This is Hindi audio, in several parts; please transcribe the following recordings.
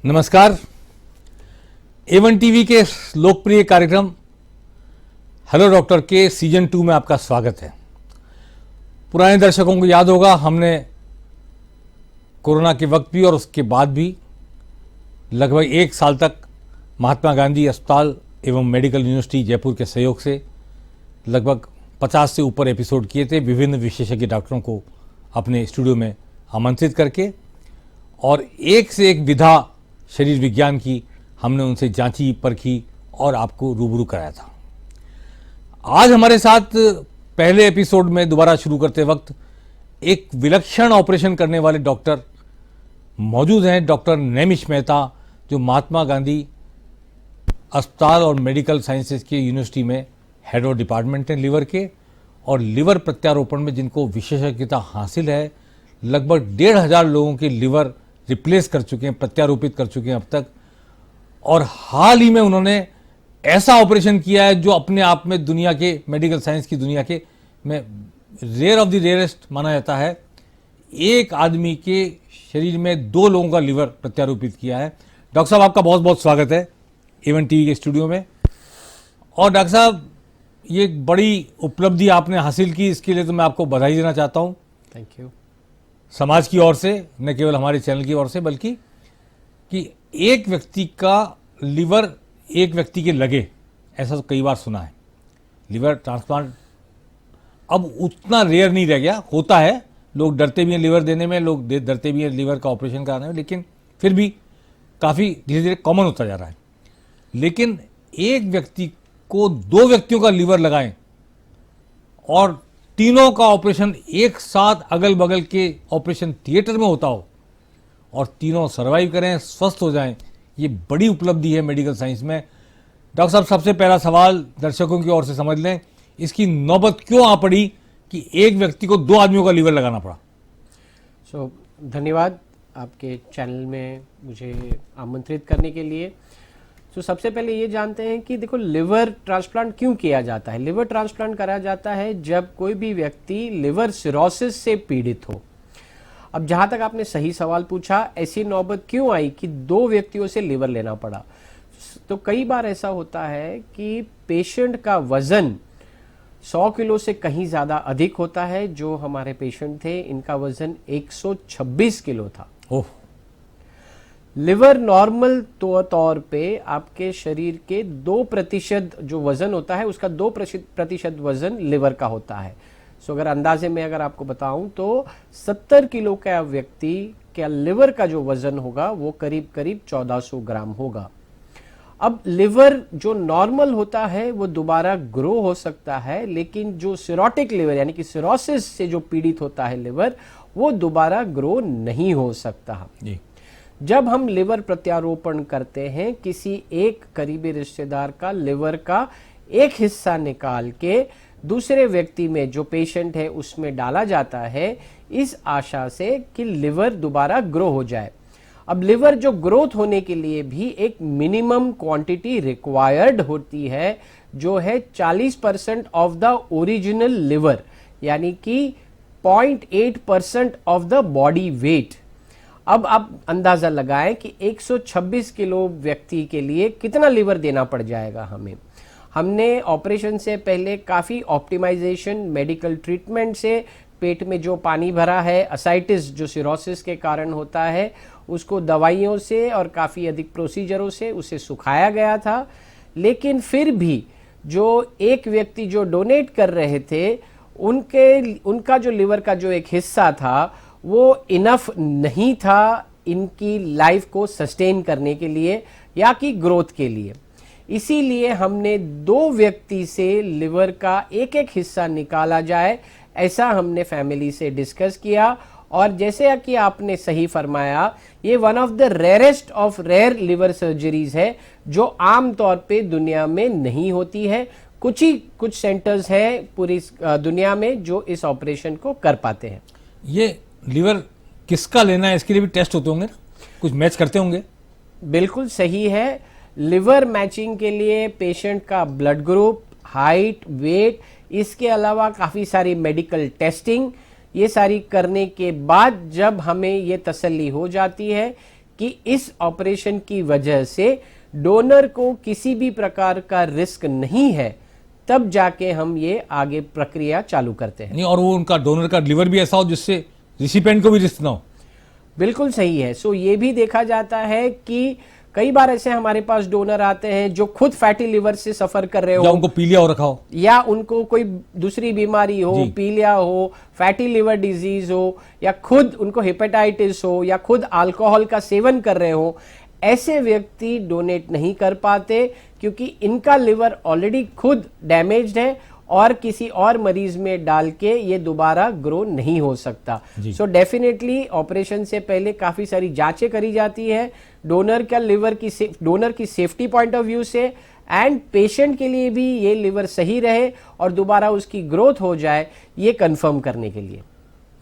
नमस्कार। A1 टीवी के लोकप्रिय कार्यक्रम हेलो डॉक्टर के सीजन 2 में आपका स्वागत है। पुराने दर्शकों को याद होगा, हमने कोरोना के वक्त भी और उसके बाद भी लगभग 1 साल तक महात्मा गांधी अस्पताल एवं मेडिकल यूनिवर्सिटी जयपुर के सहयोग से लगभग 50 से ऊपर एपिसोड किए थे, विभिन्न विशेषज्ञ डॉक्टरों को अपने स्टूडियो में आमंत्रित करके, और एक से एक विधा शरीर विज्ञान की हमने उनसे जांची परखी और आपको रूबरू कराया था। आज हमारे साथ पहले एपिसोड में दोबारा शुरू करते वक्त एक विलक्षण ऑपरेशन करने वाले डॉक्टर मौजूद हैं, डॉक्टर नैमिष मेहता, जो महात्मा गांधी अस्पताल और मेडिकल साइंसेज के यूनिवर्सिटी में हेड ऑफ डिपार्टमेंट हैं लिवर के, और लिवर प्रत्यारोपण में जिनको विशेषज्ञता हासिल है। लगभग 1,500 लोगों के लिवर रिप्लेस कर चुके हैं, प्रत्यारोपित कर चुके हैं अब तक, और हाल ही में उन्होंने ऐसा ऑपरेशन किया है जो अपने आप में दुनिया के मेडिकल साइंस की दुनिया के में रेयर ऑफ द रेयरेस्ट माना जाता है। एक आदमी के शरीर में 2 लोगों का लिवर प्रत्यारोपित किया है। डॉक्टर साहब, आपका बहुत बहुत स्वागत है A1 टीवी के स्टूडियो में। और डॉक्टर साहब, ये एक बड़ी उपलब्धि आपने हासिल की, इसके लिए तो मैं आपको बधाई देना चाहता हूँ। Thank you. समाज की ओर से, न केवल हमारे चैनल की ओर से, बल्कि कि एक व्यक्ति का लिवर एक व्यक्ति के लगे, ऐसा तो कई बार सुना है। लिवर ट्रांसप्लांट अब उतना रेयर नहीं रह गया, होता है, लोग डरते भी हैं लिवर देने में, लोग डरते भी हैं लिवर का ऑपरेशन कराने में, लेकिन फिर भी काफ़ी धीरे धीरे कॉमन होता जा रहा है। लेकिन एक व्यक्ति को 2 व्यक्तियों का लिवर लगाएं और तीनों का ऑपरेशन एक साथ अगल बगल के ऑपरेशन थिएटर में होता हो और तीनों सर्वाइव करें, स्वस्थ हो जाएं, ये बड़ी उपलब्धि है मेडिकल साइंस में। डॉक्टर साहब, सबसे पहला सवाल दर्शकों की ओर से समझ लें, इसकी नौबत क्यों आ पड़ी कि एक व्यक्ति को 2 आदमियों का लिवर लगाना पड़ा? धन्यवाद आपके चैनल में मुझे आमंत्रित करने के लिए। सबसे पहले ये जानते हैं कि देखो, लिवर ट्रांसप्लांट क्यों किया जाता है। लिवर ट्रांसप्लांट करा जाता है जब कोई भी व्यक्ति लिवर सिरोसिस से पीड़ित हो। अब जहां तक आपने सही सवाल पूछा, ऐसी नौबत क्यों आई कि 2 व्यक्तियों से लिवर लेना पड़ा, तो कई बार ऐसा होता है कि पेशेंट का वजन 100 किलो से कहीं ज्यादा अधिक होता है। जो हमारे पेशेंट थे, इनका वजन 126 किलो था। ओह। लिवर नॉर्मल तौर पे आपके शरीर के 2% जो वजन होता है, उसका 2% वजन लिवर का होता है। अगर अंदाजे में अगर आपको बताऊं तो 70 किलो का व्यक्ति का लिवर का जो वजन होगा वो करीब करीब 1400 ग्राम होगा। अब लिवर जो नॉर्मल होता है वो दोबारा ग्रो हो सकता है, लेकिन जो सिरोटिक लिवर यानी कि सिरोसिस से जो पीड़ित होता है लिवर, वो दोबारा ग्रो नहीं हो सकता जी। जब हम लिवर प्रत्यारोपण करते हैं, किसी एक करीबी रिश्तेदार का लिवर का एक हिस्सा निकाल के दूसरे व्यक्ति में, जो पेशेंट है, उसमें डाला जाता है, इस आशा से कि लिवर दोबारा ग्रो हो जाए। अब लिवर जो ग्रोथ होने के लिए भी एक मिनिमम क्वांटिटी रिक्वायर्ड होती है, जो है 40% ऑफ द ओरिजिनल लिवर, यानी कि 0.8% ऑफ द बॉडी वेट। अब आप अंदाजा लगाएं कि 126 किलो व्यक्ति के लिए कितना लिवर देना पड़ जाएगा हमें। हमने ऑपरेशन से पहले काफ़ी ऑप्टिमाइजेशन, मेडिकल ट्रीटमेंट से पेट में जो पानी भरा है, असाइटिस जो सिरोसिस के कारण होता है, उसको दवाइयों से और काफ़ी अधिक प्रोसीजरों से उसे सुखाया गया था। लेकिन फिर भी जो एक व्यक्ति जो डोनेट कर रहे थे, उनका जो लिवर का जो एक हिस्सा था, वो इनफ नहीं था इनकी लाइफ को सस्टेन करने के लिए या कि ग्रोथ के लिए। इसीलिए हमने 2 व्यक्ति से लिवर का एक एक हिस्सा निकाला जाए, ऐसा हमने फैमिली से डिस्कस किया। और जैसे कि आपने सही फरमाया, ये one of the rarest of rare liver surgeries है, जो आम तौर पे दुनिया में नहीं होती है। कुछ सेंटर्स हैं पूरी दुनिया में जो इस ऑपरेशन को कर पाते हैं। ये लिवर किसका लेना है, इसके लिए भी टेस्ट होते होंगे ना, कुछ मैच करते होंगे? बिल्कुल सही है। लिवर मैचिंग के लिए पेशेंट का ब्लड ग्रुप, हाइट, वेट, इसके अलावा काफ़ी सारी मेडिकल टेस्टिंग, ये सारी करने के बाद जब हमें ये तसल्ली हो जाती है कि इस ऑपरेशन की वजह से डोनर को किसी भी प्रकार का रिस्क नहीं है, तब जाके हम ये आगे प्रक्रिया चालू करते हैं। नहीं, और वो उनका डोनर का लिवर भी ऐसा हो जिससे रिसिपेंट को भी रिस्क ना हो। बिल्कुल सही है। सो ये भी देखा जाता है कि कई बार ऐसे हमारे पास डोनर आते हैं जो खुद फैटी लिवर से सफर कर रहे या हो, उनको पीलिया हो रखा हो, या उनको कोई दूसरी बीमारी हो, जी। पीलिया हो, फैटी लिवर डिजीज हो, या खुद उनको हेपेटाइटिस हो, या खुद अल्कोहल का सेवन कर रहे हो। ऐसे व्यक्ति डोनेट नहीं कर पाते क्योंकि इनका लिवर ऑलरेडी खुद डैमेज्ड है और किसी और मरीज में डाल के ये दोबारा ग्रो नहीं हो सकता। सो डेफिनेटली ऑपरेशन से पहले काफी सारी जांचें करी जाती है डोनर की सेफ्टी पॉइंट ऑफ व्यू से, एंड पेशेंट के लिए भी ये लिवर सही रहे और दोबारा उसकी ग्रोथ हो जाए, ये कंफर्म करने के लिए।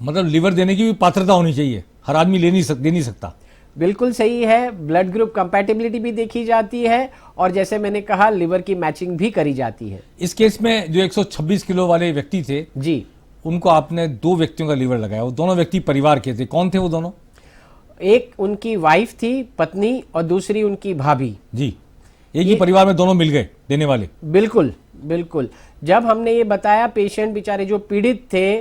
मतलब लिवर देने की भी पात्रता होनी चाहिए, हर आदमी दे नहीं सकता। बिल्कुल सही है। ब्लड ग्रुप कंपैटिबिलिटी भी देखी जाती है और जैसे मैंने कहा लिवर की मैचिंग भी करी जाती है। इस केस में जो 126 किलो वाले व्यक्ति थे जी, उनको आपने 2 व्यक्तियों का लिवर लगाया, वो दोनों व्यक्ति परिवार के थे। कौन थे वो दोनों? एक उनकी वाइफ थी, पत्नी, और दूसरी उनकी भाभी। जी, एक ही परिवार में दोनों मिल गए देने वाले। बिल्कुल बिल्कुल। जब हमने ये बताया, पेशेंट बेचारे जो पीड़ित थे,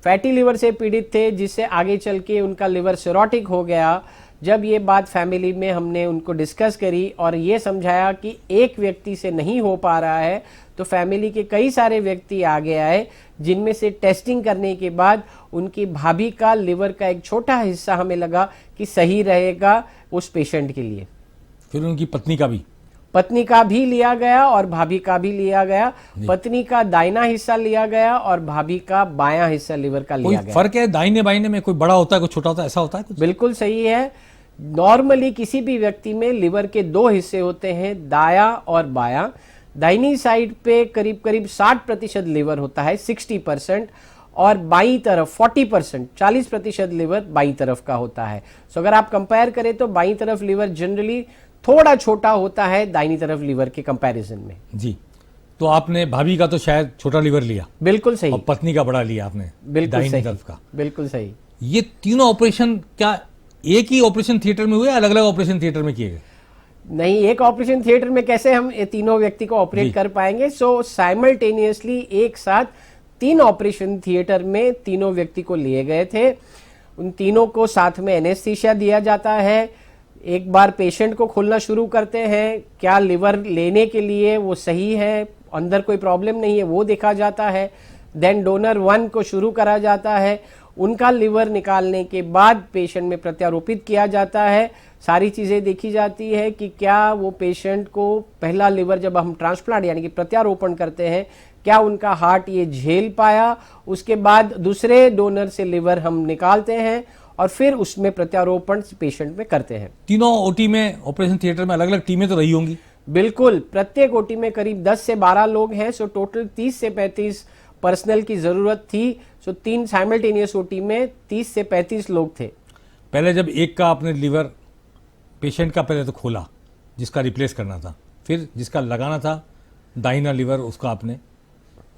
फैटी लिवर से पीड़ित थे, जिससे आगे चल के उनका लिवर सिरोटिक हो गया, जब ये बात फैमिली में हमने उनको डिस्कस करी और ये समझाया कि एक व्यक्ति से नहीं हो पा रहा है, तो फैमिली के कई सारे व्यक्ति आगे आए, जिनमें से टेस्टिंग करने के बाद उनकी भाभी का लिवर का एक छोटा हिस्सा हमें लगा कि सही रहेगा उस पेशेंट के लिए। फिर उनकी पत्नी का भी लिया गया और भाभी का भी लिया गया। पत्नी का दाहिना हिस्सा लिया गया और भाभी का बायां हिस्सा लिवर का लिया गया। फर्क है दाहिने बाइने में? कोई बड़ा होता है, कोई छोटा होता है, ऐसा होता है कुछ? बिल्कुल सही है। नॉर्मली किसी भी व्यक्ति में लिवर के 2 हिस्से होते हैं, दाया और बायां। दाहिनी साइड पे करीब करीब 60% लिवर होता है, 60%, और बाईं तरफ 40%, 40% लिवर बाईं तरफ का होता है। सो अगर आप कंपेयर करें तो बाईं तरफ लिवर जनरली थोड़ा छोटा होता है दाहिनी तरफ लिवर के कंपैरिजन में। जी, तो आपने भाभी का तो शायद छोटा लिवर लिया। बिल्कुल सही। और पत्नी का बड़ा लिया आपने, दाहिनी तरफ का। बिल्कुल सही। ये तीनों ऑपरेशन क्या एक ही ऑपरेशन थिएटर में हुए, अलग अलग ऑपरेशन थिएटर में किए गए? नहीं, एक ऑपरेशन थिएटर में कैसे हम ये तीनों व्यक्ति को ऑपरेट कर पाएंगे? सो साइमल्टेनियसली एक साथ 3 ऑपरेशन थिएटर में तीनों व्यक्ति को लिए गए थे। उन तीनों को साथ में एनेस्थीसिया दिया जाता है। एक बार पेशेंट को खोलना शुरू करते हैं, क्या लिवर लेने के लिए वो सही है, अंदर कोई प्रॉब्लम नहीं है, वो देखा जाता है। देन डोनर 1 को शुरू करा जाता है। उनका लिवर निकालने के बाद पेशेंट में प्रत्यारोपित किया जाता है। सारी चीज़ें देखी जाती है कि क्या वो पेशेंट को पहला लिवर जब हम ट्रांसप्लांट यानी कि प्रत्यारोपण करते हैं, क्या उनका हार्ट ये झेल पाया। उसके बाद दूसरे डोनर से लिवर हम निकालते हैं और फिर उसमें प्रत्यारोपण पेशेंट में करते हैं। तीनों ओटी में, ऑपरेशन थिएटर में अलग अलग टीमें तो रही होंगी? बिल्कुल, प्रत्येक ओटी में करीब 10 से 12 लोग हैं। सो टोटल 30 से 35 पर्सनल की जरूरत थी। सो 3 साइमल्टेनियस ओटी में 30 से 35 लोग थे। पहले जब एक का आपने लिवर पेशेंट का पहले तो खोला, जिसका रिप्लेस करना था, फिर जिसका लगाना था दाहिना लिवर, उसका आपने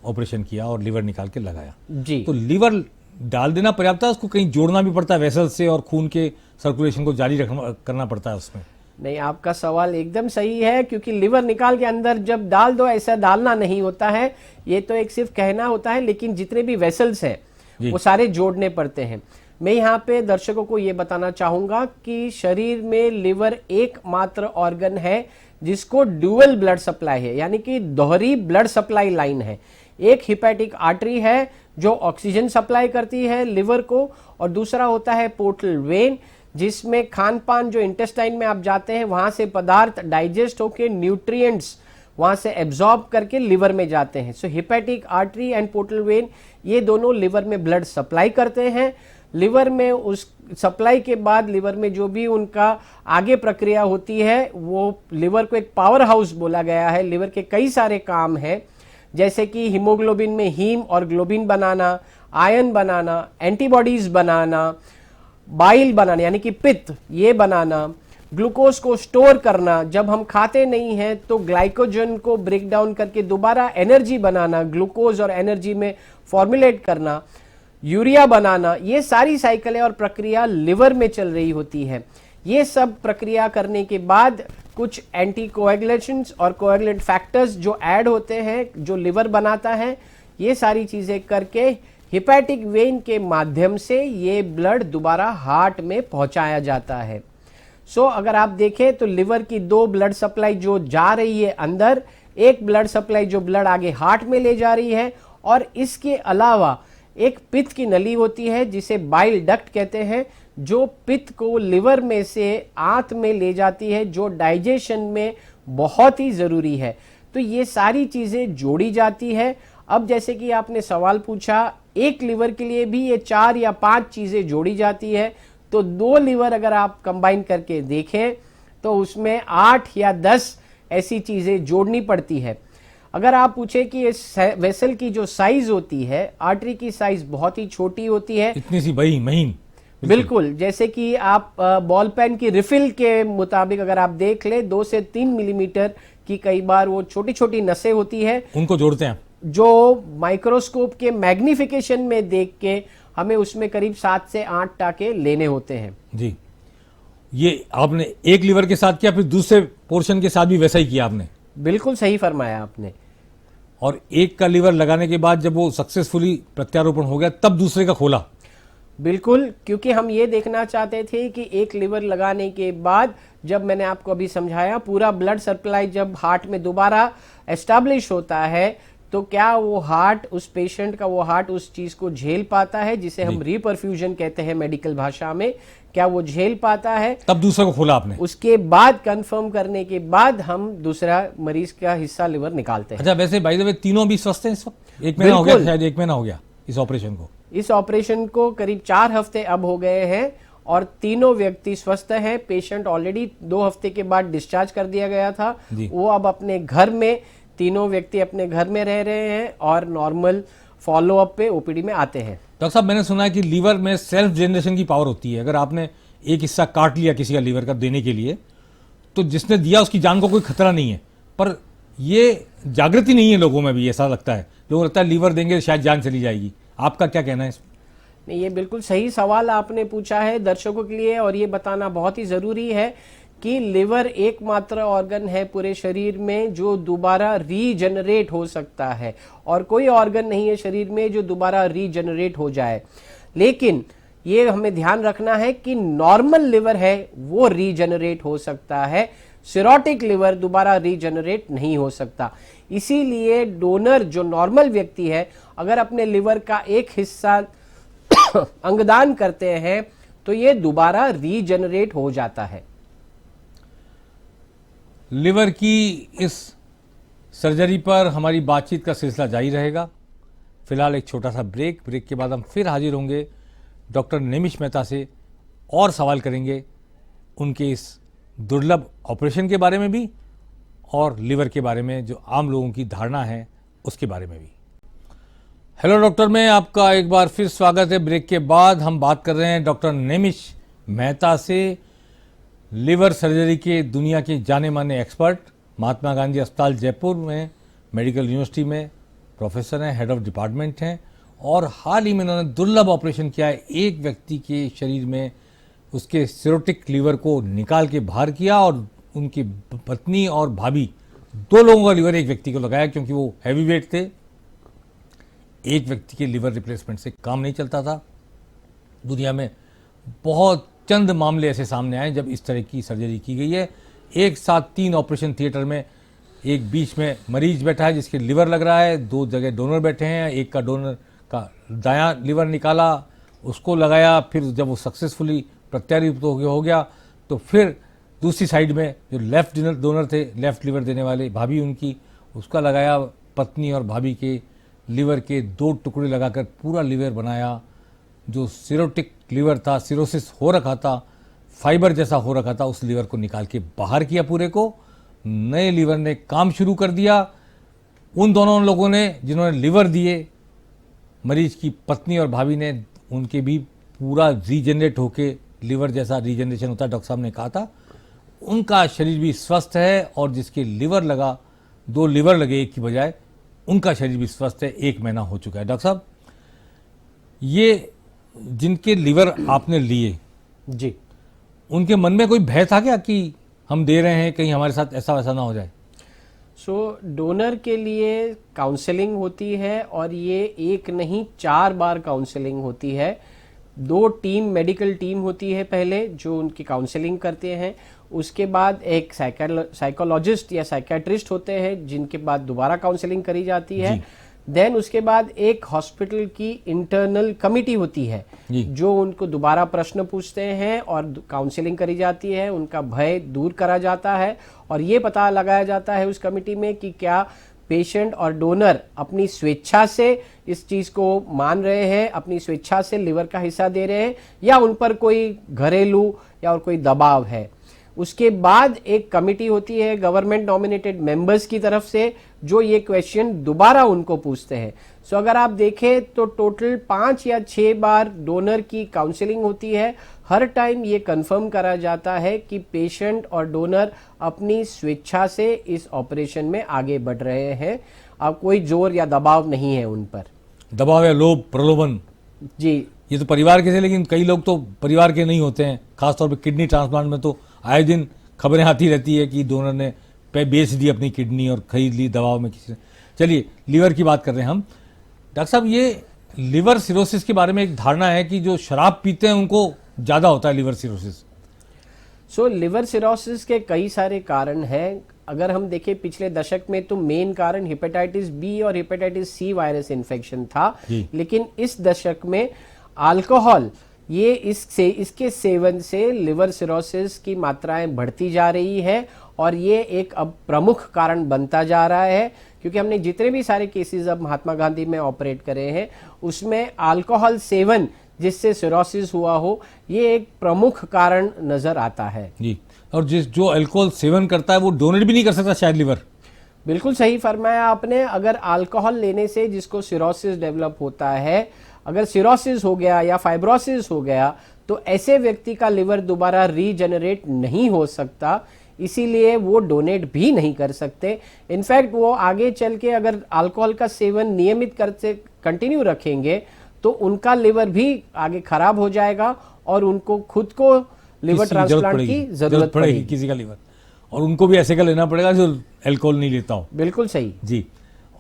ऑपरेशन किया और लिवर निकाल के लगाया। जी, तो लिवर डाल देना पर्याप्त है? उसको कहीं जोड़ना भी पड़ता है वेसल से और खून के सर्कुलेशन को जारी करना पड़ता है उसमें? नहीं, आपका सवाल एकदम सही है, क्योंकि लिवर निकाल के अंदर जब डाल दो, ऐसा डालना नहीं होता है। ये तो एक सिर्फ कहना होता है, लेकिन जितने भी वेसल्स हैं वो सारे जोड़ने पड़ते हैं। मैं यहाँ पे दर्शकों को ये बताना चाहूंगा कि शरीर में लिवर एकमात्र ऑर्गन है जिसको ड्यूअल ब्लड सप्लाई है, यानी कि दोहरी ब्लड सप्लाई लाइन है। एक हिपैटिक आर्टरी है जो ऑक्सीजन सप्लाई करती है लिवर को, और दूसरा होता है पोर्टल वेन, जिसमें खान पान जो इंटेस्टाइन में आप जाते हैं वहां से पदार्थ डाइजेस्ट होकर न्यूट्रिएंट्स वहां से एब्जॉर्ब करके लिवर में जाते हैं। So hepatic artery and portal vein ये दोनों लिवर में ब्लड सप्लाई करते हैं। लिवर में उस सप्लाई के बाद लिवर में जो भी उनका आगे प्रक्रिया होती है, वो लिवर को एक पावर हाउस बोला गया है। लिवर के कई सारे काम हैं, जैसे कि हीमोग्लोबिन में हीम और ग्लोबिन बनाना, आयरन बनाना, एंटीबॉडीज बनाना, बाइल बनाना यानी कि पित्त ये बनाना, ग्लूकोज को स्टोर करना, जब हम खाते नहीं हैं तो ग्लाइकोजन को ब्रेक डाउन करके दोबारा एनर्जी बनाना, ग्लूकोज और एनर्जी में फॉर्मुलेट करना, यूरिया बनाना, ये सारी साइकिलें और प्रक्रिया लिवर में चल रही होती है। ये सब प्रक्रिया करने के बाद कुछ एंटीकोएगुलेशंस और कोएगुलेंट फैक्टर्स जो ऐड होते हैं, जो लिवर बनाता है, ये सारी चीजें करके हिपैटिक वेन के माध्यम से ये ब्लड दोबारा हार्ट में पहुंचाया जाता है। अगर आप देखें तो लिवर की 2 ब्लड सप्लाई जो जा रही है अंदर, एक ब्लड सप्लाई जो ब्लड आगे हार्ट में ले जा रही है, और इसके अलावा एक पित्त की नली होती है जिसे बाइल डक्ट कहते हैं, जो पित्त को लिवर में से आंत में ले जाती है, जो डाइजेशन में बहुत ही जरूरी है। तो ये सारी चीजें जोड़ी जाती है। अब जैसे कि आपने सवाल पूछा, एक लिवर के लिए भी ये 4 या 5 चीजें जोड़ी जाती है, तो 2 लिवर अगर आप कंबाइन करके देखें तो उसमें 8 या 10 ऐसी चीजें जोड़नी पड़ती है। अगर आप पूछे कि इस वेसल की जो साइज होती है, आर्टरी की साइज बहुत ही छोटी होती है, इतनी सी बड़ी महीन, बिल्कुल जैसे कि आप बॉल पेन की रिफिल के मुताबिक अगर आप देख ले 2 से 3 मिलीमीटर की कई बार वो छोटी छोटी नसें होती है, उनको जोड़ते हैं, जो माइक्रोस्कोप के मैग्निफिकेशन में देख के हमें उसमें करीब 7 से 8 टाके लेने होते हैं। जी, ये आपने एक लिवर के साथ किया, फिर दूसरे पोर्शन के साथ भी वैसा ही किया आपने? बिल्कुल सही फरमाया आपने। और एक का लिवर लगाने के बाद जब वो सक्सेसफुली प्रत्यारोपण हो गया तब दूसरे का खोला? बिल्कुल, क्योंकि हम ये देखना चाहते थे कि एक लिवर लगाने के बाद, जब मैंने आपको अभी समझाया, पूरा ब्लड सप्लाई जब हार्ट में दोबारा एस्टैब्लिश होता है तो क्या वो हार्ट, उस पेशेंट का वो हार्ट उस चीज को झेल पाता है, जिसे हम रीपरफ्यूजन कहते हैं मेडिकल भाषा में, क्या वो झेल पाता है? तब दूसरे को खोला आपने? उसके बाद कंफर्म करने के बाद हम दूसरा मरीज का हिस्सा लिवर निकालते हैं। अच्छा, वैसे बाय द वे तीनों भी स्वस्थ हैं इस वक्त? 1 महीना हो गया शायद, 1 महीना हो गया इस ऑपरेशन को? इस ऑपरेशन को करीब 4 हफ्ते अब हो गए हैं और तीनों व्यक्ति स्वस्थ हैं। पेशेंट ऑलरेडी 2 हफ्ते के बाद डिस्चार्ज कर दिया गया था, वो अब अपने घर में, तीनों व्यक्ति अपने घर में रह रहे हैं और नॉर्मल फॉलोअप पे ओपीडी में आते हैं। डॉक्टर साहब, मैंने सुना है कि लीवर में सेल्फ जनरेशन की पावर होती है। अगर आपने एक हिस्सा काट लिया किसी का लीवर का देने के लिए, तो जिसने दिया उसकी जान को कोई खतरा नहीं है, पर ये जागृति नहीं है लोगों में भी, ऐसा लगता है। लोगों को लगता है लीवर देंगे शायद जान चली जाएगी। आपका क्या कहना है इसमें? नहीं, ये बिल्कुल सही सवाल आपने पूछा है दर्शकों के लिए, और ये बताना बहुत ही जरूरी है कि लिवर एकमात्र ऑर्गन है पूरे शरीर में जो दोबारा रीजनरेट हो सकता है, और कोई ऑर्गन नहीं है शरीर में जो दोबारा रीजनरेट हो जाए। लेकिन ये हमें ध्यान रखना है कि नॉर्मल लिवर है वो रीजनरेट हो सकता है, सिरोटिक लिवर दोबारा रीजनरेट नहीं हो सकता। इसीलिए डोनर जो नॉर्मल व्यक्ति है, अगर अपने लिवर का एक हिस्सा अंगदान करते हैं तो ये दोबारा रीजनरेट हो जाता है। लिवर की इस सर्जरी पर हमारी बातचीत का सिलसिला जारी रहेगा। फिलहाल एक छोटा सा ब्रेक के बाद हम फिर हाजिर होंगे डॉक्टर नेमिष मेहता से, और सवाल करेंगे उनके इस दुर्लभ ऑपरेशन के बारे में भी और लिवर के बारे में जो आम लोगों की धारणा है उसके बारे में भी। हेलो डॉक्टर में आपका एक बार फिर स्वागत है। ब्रेक के बाद हम बात कर रहे हैं डॉक्टर नेमिष मेहता से, लिवर सर्जरी के दुनिया के जाने माने एक्सपर्ट, महात्मा गांधी अस्पताल जयपुर में मेडिकल यूनिवर्सिटी में प्रोफेसर हैं, हेड ऑफ डिपार्टमेंट हैं, और हाल ही में उन्होंने दुर्लभ ऑपरेशन किया है। एक व्यक्ति के शरीर में उसके सिरोटिक लीवर को निकाल के बाहर किया और उनकी पत्नी और भाभी, 2 लोगों का लीवर एक व्यक्ति को लगाया, क्योंकि वो हैवी वेट थे। एक व्यक्ति के लीवर रिप्लेसमेंट से काम नहीं चलता था। दुनिया में बहुत चंद मामले ऐसे सामने आए जब इस तरह की सर्जरी की गई है। एक साथ 3 ऑपरेशन थिएटर में, एक बीच में मरीज बैठा है जिसके लिवर लग रहा है, 2 जगह डोनर बैठे हैं, एक का डोनर का दायां लिवर निकाला, उसको लगाया, फिर जब वो सक्सेसफुली प्रत्यारोपित हो गया तो फिर दूसरी साइड में जो लेफ्ट डोनर थे, लेफ्ट लिवर देने वाले भाभी उनकी, उसका लगाया। पत्नी और भाभी के लिवर के 2 टुकड़े लगाकर पूरा लिवर बनाया। जो सिरोटिक लिवर था, सिरोसिस हो रखा था, फाइबर जैसा हो रखा था, उस लिवर को निकाल के बाहर किया पूरे को। नए लिवर ने काम शुरू कर दिया। उन दोनों लोगों ने जिन्होंने लिवर दिए, मरीज की पत्नी और भाभी ने, उनके भी पूरा रीजनरेट होके लिवर जैसा रीजनरेशन होता है, डॉक्टर साहब ने कहा था। उनका शरीर भी स्वस्थ है, और जिसके लिवर लगा, 2 लिवर लगे एक की बजाय, उनका शरीर भी स्वस्थ है। 1 महीना हो चुका है। डॉक्टर साहब, ये जिनके लिवर आपने लिए जी, उनके मन में कोई भय था क्या कि हम दे रहे हैं, कहीं हमारे साथ ऐसा वैसा ना हो जाए? सो डोनर के लिए काउंसलिंग होती है, और ये एक नहीं 4 बार काउंसलिंग होती है। 2 टीम, मेडिकल टीम होती है पहले जो उनकी काउंसलिंग करते हैं। उसके बाद एक साइकोलॉजिस्ट या साइकेट्रिस्ट होते हैं जिनके बाद दोबारा काउंसलिंग करी जाती है। देन उसके बाद एक हॉस्पिटल की इंटरनल कमिटी होती है जो उनको दोबारा प्रश्न पूछते हैं और काउंसलिंग करी जाती है, उनका भय दूर करा जाता है, और ये पता लगाया जाता है उस कमिटी में कि क्या पेशेंट और डोनर अपनी स्वेच्छा से इस चीज को मान रहे हैं, अपनी स्वेच्छा से लिवर का हिस्सा दे रहे हैं, या उन पर कोई घरेलू या और कोई दबाव है। उसके बाद एक कमिटी होती है गवर्नमेंट नॉमिनेटेड मेंबर्स की तरफ से जो ये क्वेश्चन दोबारा उनको पूछते हैं। सो अगर आप देखें तो टोटल 5 या 6 बार डोनर की काउंसलिंग होती है। हर टाइम ये कंफर्म करा जाता है कि पेशेंट और डोनर अपनी स्वेच्छा से इस ऑपरेशन में आगे बढ़ रहे हैं, अब कोई जोर या दबाव नहीं है उन पर। दबाव या लोभ, प्रलोभन, जी, ये तो परिवार के थे, लेकिन कई लोग तो परिवार के नहीं होते हैं। खासतौर पे किडनी ट्रांसप्लांट में तो आए दिन खबरें आती रहती है कि डोनर ने बेच दी अपनी किडनी और खरीद ली दबाव में किसी ने। चलिए, लीवर की बात कर रहे हैं हम। डॉक्टर साहब, ये लिवर सिरोसिस के बारे में एक धारणा है कि जो शराब पीते हैं उनको ज़्यादा होता है लिवर सिरोसिस। सो लिवर सिरोसिस के कई सारे कारण हैं। अगर हम देखें पिछले दशक में तो मेन कारण हेपेटाइटिस बी और हेपेटाइटिस सी वायरस इन्फेक्शन था, लेकिन इस दशक में अल्कोहल, ये इसके सेवन से लिवर सिरोसिस की मात्राएं बढ़ती जा रही है, और ये एक अब प्रमुख कारण बनता जा रहा है, क्योंकि हमने जितने भी सारे केसेस अब महात्मा गांधी में ऑपरेट करे हैं उसमें अल्कोहल सेवन जिससे सिरोसिस हुआ हो, ये एक प्रमुख कारण नजर आता है। जी, और जो अल्कोहल सेवन करता है वो डोनेट भी नहीं कर सकता शायद लिवर। बिल्कुल सही फरमाया आपने। अगर अल्कोहल लेने से जिसको सिरोसिस डेवलप होता है, अगर सिरोसिस हो गया या फाइब्रोसिस हो गया, तो ऐसे व्यक्ति का लिवर दोबारा रीजनरेट नहीं हो सकता, इसीलिए वो डोनेट भी नहीं कर सकते। इनफैक्ट वो आगे चल के अगर अल्कोहल का सेवन नियमित करते कंटिन्यू रखेंगे तो उनका लिवर भी आगे खराब हो जाएगा और उनको खुद को लिवर ट्रांसप्लांट की जरूरत पड़ेगी, किसी का लिवर, और उनको भी ऐसे का लेना पड़ेगा जो अल्कोहल नहीं लेता हो। बिल्कुल सही जी।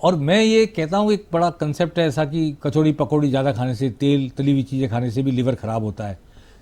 और मैं ये कहता हूँ एक बड़ा कंसेप्ट है ऐसा कि कचौड़ी पकौड़ी ज़्यादा खाने से, तेल तली हुई चीज़ें खाने से भी लिवर खराब होता है।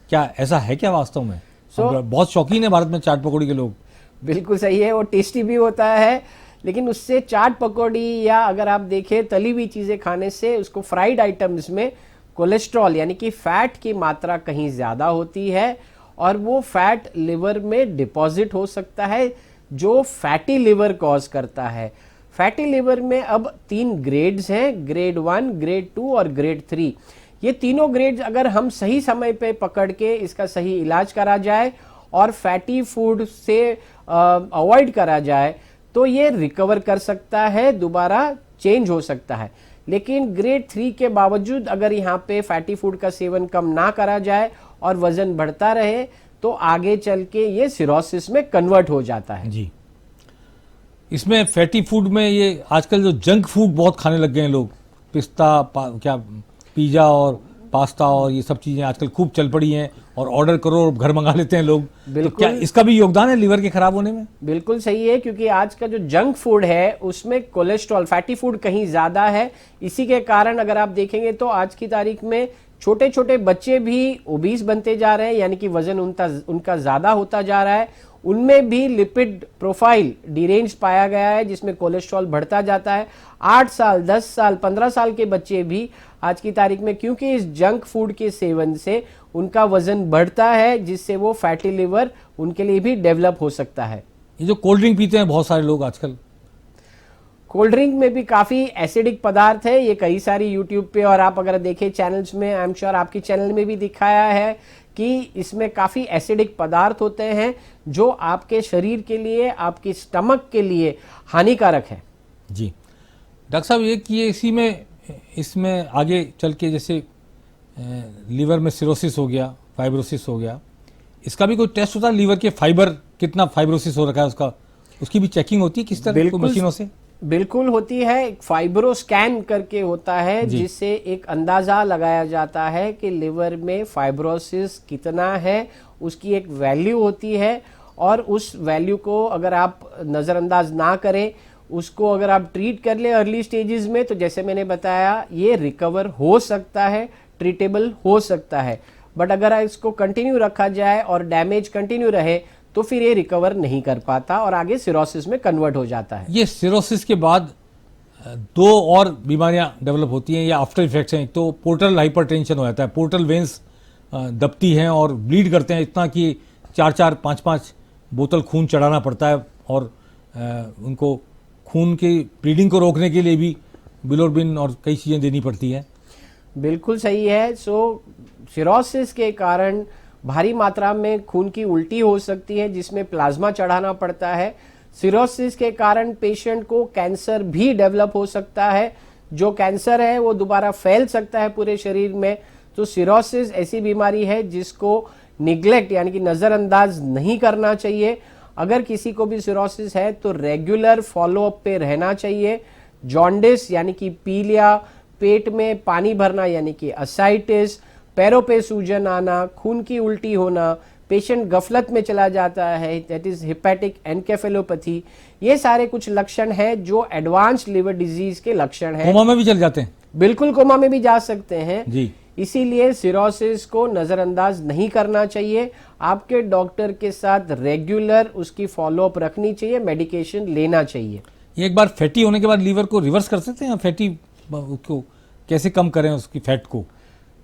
क्या ऐसा है क्या वास्तव में? बहुत शौकीन है भारत में चाट पकौड़ी के लोग। बिल्कुल सही है, वो टेस्टी भी होता है, लेकिन उससे चाट पकौड़ी या अगर आप देखें तली हुई चीज़ें खाने से, उसको फ्राइड आइटम्स में कोलेस्ट्रॉल यानी कि फैट की मात्रा कहीं ज़्यादा होती है, और वो फैट लिवर में डिपॉजिट हो सकता है जो फैटी लिवर कॉज करता है। फैटी लिवर में अब 3 ग्रेड्स हैं, ग्रेड 1, ग्रेड 2 और ग्रेड 3। ये तीनों ग्रेड्स अगर हम सही समय पे पकड़ के इसका सही इलाज करा जाए और फैटी फूड से अवॉइड करा जाए तो ये रिकवर कर सकता है, दोबारा चेंज हो सकता है। लेकिन ग्रेड 3 के बावजूद अगर यहाँ पे फैटी फूड का सेवन कम ना करा जाए और वजन बढ़ता रहे तो आगे चल के ये सिरोसिस में कन्वर्ट हो जाता है। जी, इसमें फैटी फूड में ये आजकल जो जंक फूड बहुत खाने लग गए हैं लोग, पिस्ता क्या पिज़्ज़ा और पास्ता और ये सब चीज़ें आजकल खूब चल पड़ी हैं, और ऑर्डर करो और घर मंगा लेते हैं लोग। तो क्या इसका भी योगदान है लिवर के खराब होने में? बिल्कुल सही है, क्योंकि आज का जो जंक फूड है उसमें कोलेस्ट्रॉल, फैटी फूड कहीं ज़्यादा है। इसी के कारण अगर आप देखेंगे तो आज की तारीख में छोटे छोटे बच्चे भी ओबीस बनते जा रहे हैं, यानी कि वजन उनका ज़्यादा होता जा रहा है। उनमें भी लिपिड प्रोफाइल डिरेंज पाया गया है जिसमें कोलेस्ट्रॉल बढ़ता जाता है। 8 साल, 10 साल, 15 साल के बच्चे भी आज की तारीख में, क्योंकि इस जंक फूड के सेवन से उनका वजन बढ़ता है, जिससे वो फैटी लिवर उनके लिए भी डेवलप हो सकता है। ये जो कोल्ड ड्रिंक पीते हैं बहुत सारे लोग आजकल, कोल्ड ड्रिंक में भी काफी एसिडिक पदार्थ है। ये कई सारी यूट्यूब पे और आप अगर देखें चैनल्स में, आई एम श्योर आपकी चैनल में भी दिखाया है कि इसमें काफी एसिडिक पदार्थ होते हैं जो आपके शरीर के लिए, आपके स्टमक के लिए हानिकारक है। जी डॉक्टर साहब, ये कि इसमें आगे चल के जैसे लीवर में सिरोसिस हो गया, फाइब्रोसिस हो गया, इसका भी कोई टेस्ट होता है? लीवर के फाइबर कितना फाइब्रोसिस हो रखा है उसकी भी चेकिंग होती है किस तरह की मशीनों से? बिल्कुल होती है। एक फाइब्रो स्कैन करके होता है जिससे एक अंदाजा लगाया जाता है कि लिवर में फाइब्रोसिस कितना है। उसकी एक वैल्यू होती है, और उस वैल्यू को अगर आप नज़रअंदाज ना करें, उसको अगर आप ट्रीट कर ले अर्ली स्टेजेस में, तो जैसे मैंने बताया ये रिकवर हो सकता है, ट्रीटेबल हो सकता है। बट अगर इसको कंटिन्यू रखा जाए और डैमेज कंटिन्यू रहे तो फिर ये रिकवर नहीं कर पाता और आगे सिरोसिस में कन्वर्ट हो जाता है। ये सिरोसिस के बाद दो और बीमारियां डेवलप होती हैं या आफ्टर इफेक्ट्स हैं। एक तो पोर्टल हाइपरटेंशन हो जाता है, पोर्टल वेंस दबती हैं और ब्लीड करते हैं इतना कि 4-4, 5-5 बोतल खून चढ़ाना पड़ता है, और उनको खून की ब्लीडिंग को रोकने के लिए भी बिलोरबिन और कई चीज़ें देनी पड़ती हैं। बिल्कुल सही है। सिरोसिस के कारण भारी मात्रा में खून की उल्टी हो सकती है, जिसमें प्लाज्मा चढ़ाना पड़ता है। सिरोसिस के कारण पेशेंट को कैंसर भी डेवलप हो सकता है, जो कैंसर है वो दोबारा फैल सकता है पूरे शरीर में। तो सिरोसिस ऐसी बीमारी है जिसको निग्लेक्ट यानी कि नज़रअंदाज नहीं करना चाहिए। अगर किसी को भी सिरोसिस है तो रेगुलर फॉलोअप पे रहना चाहिए। जॉन्डिस यानी कि पीलिया, पेट में पानी भरना यानी कि असाइटिस, पैरों पे सूजन आना, खून की उल्टी होना, पेशेंट गफलत में चला जाता है, दैट इज हिपैटिक एनकेफेलोपैथी, ये सारे कुछ लक्षण हैं जो एडवांस लिवर डिजीज के लक्षण हैं। कोमा में भी चल जाते हैं, बिल्कुल कोमा में भी जा सकते हैं जी। इसीलिए सिरोसिस को नज़रअंदाज नहीं करना चाहिए। आपके डॉक्टर के साथ रेगुलर उसकी फॉलोअप रखनी चाहिए, मेडिकेशन लेना चाहिए। एक बार फैटी होने के बाद लीवर को रिवर्स कर सकते हैं, फैटी को कैसे कम करें उसकी फैट को?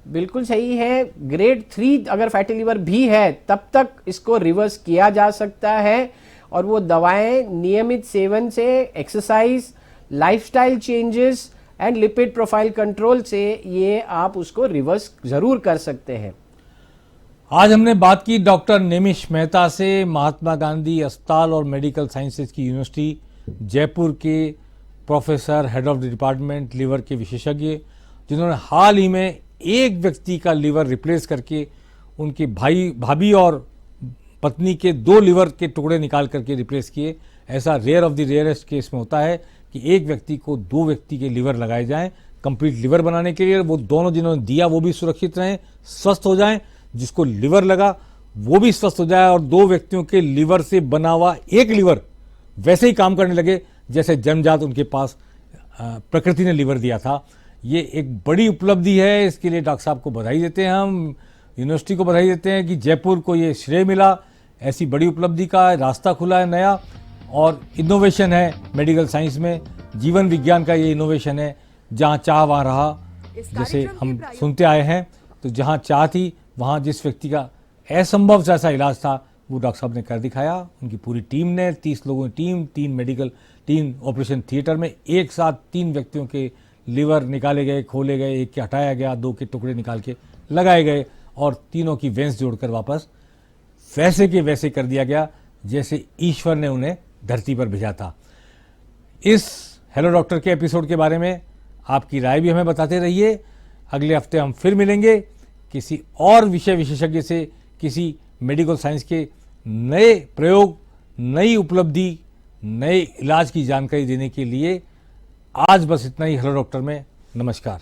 बिल्कुल सही है। ग्रेड 3 अगर फैटी लिवर भी है तब तक इसको रिवर्स किया जा सकता है, और वो दवाएं नियमित सेवन से, exercise, lifestyle changes and lipid profile control से ये आप उसको रिवर्स जरूर कर सकते हैं। आज हमने बात की डॉक्टर नेमिश मेहता से, महात्मा गांधी अस्पताल और मेडिकल साइंसेज की यूनिवर्सिटी जयपुर के professor, head of the department liver के विशेषज्ञ, जिन्होंने हाल ही में एक व्यक्ति का लिवर रिप्लेस करके उनके भाभी और पत्नी के 2 लिवर के टुकड़े निकाल करके रिप्लेस किए। ऐसा rare of the rarest case में होता है कि एक व्यक्ति को 2 व्यक्ति के लिवर लगाए जाएं कंप्लीट लिवर बनाने के लिए। वो दोनों जिन्होंने दिया वो भी सुरक्षित रहें, स्वस्थ हो जाएं, जिसको लिवर लगा वो भी स्वस्थ हो जाए, और 2 व्यक्तियों के लिवर से बना हुआ एक लिवर वैसे ही काम करने लगे जैसे जन्मजात उनके पास प्रकृति ने लिवर दिया था। ये एक बड़ी उपलब्धि है, इसके लिए डॉक्टर साहब को बधाई देते हैं, हम यूनिवर्सिटी को बधाई देते हैं कि जयपुर को ये श्रेय मिला। ऐसी बड़ी उपलब्धि का रास्ता खुला है नया, और इनोवेशन है मेडिकल साइंस में, जीवन विज्ञान का ये इनोवेशन है। जहाँ चाह वहाँ रहा, जैसे हम सुनते आए हैं, तो जहाँ चाह थी वहाँ जिस व्यक्ति का असंभव जैसा इलाज था वो डॉक्टर साहब ने कर दिखाया। उनकी पूरी टीम ने, 30 लोगों की team, 3 medical team operation theatre में एक साथ 3 व्यक्तियों के लिवर निकाले गए, खोले गए, एक के हटाया गया, 2 के टुकड़े निकाल के लगाए गए, और तीनों की वेंस जोड़कर वापस वैसे के वैसे कर दिया गया जैसे ईश्वर ने उन्हें धरती पर भेजा था। इस हेलो डॉक्टर के एपिसोड के बारे में आपकी राय भी हमें बताते रहिए। अगले हफ्ते हम फिर मिलेंगे किसी और विषय विशेषज्ञ से, किसी मेडिकल साइंस के नए प्रयोग, नई उपलब्धि, नए इलाज की जानकारी देने के लिए। आज बस इतना ही हेलो डॉक्टर में। नमस्कार।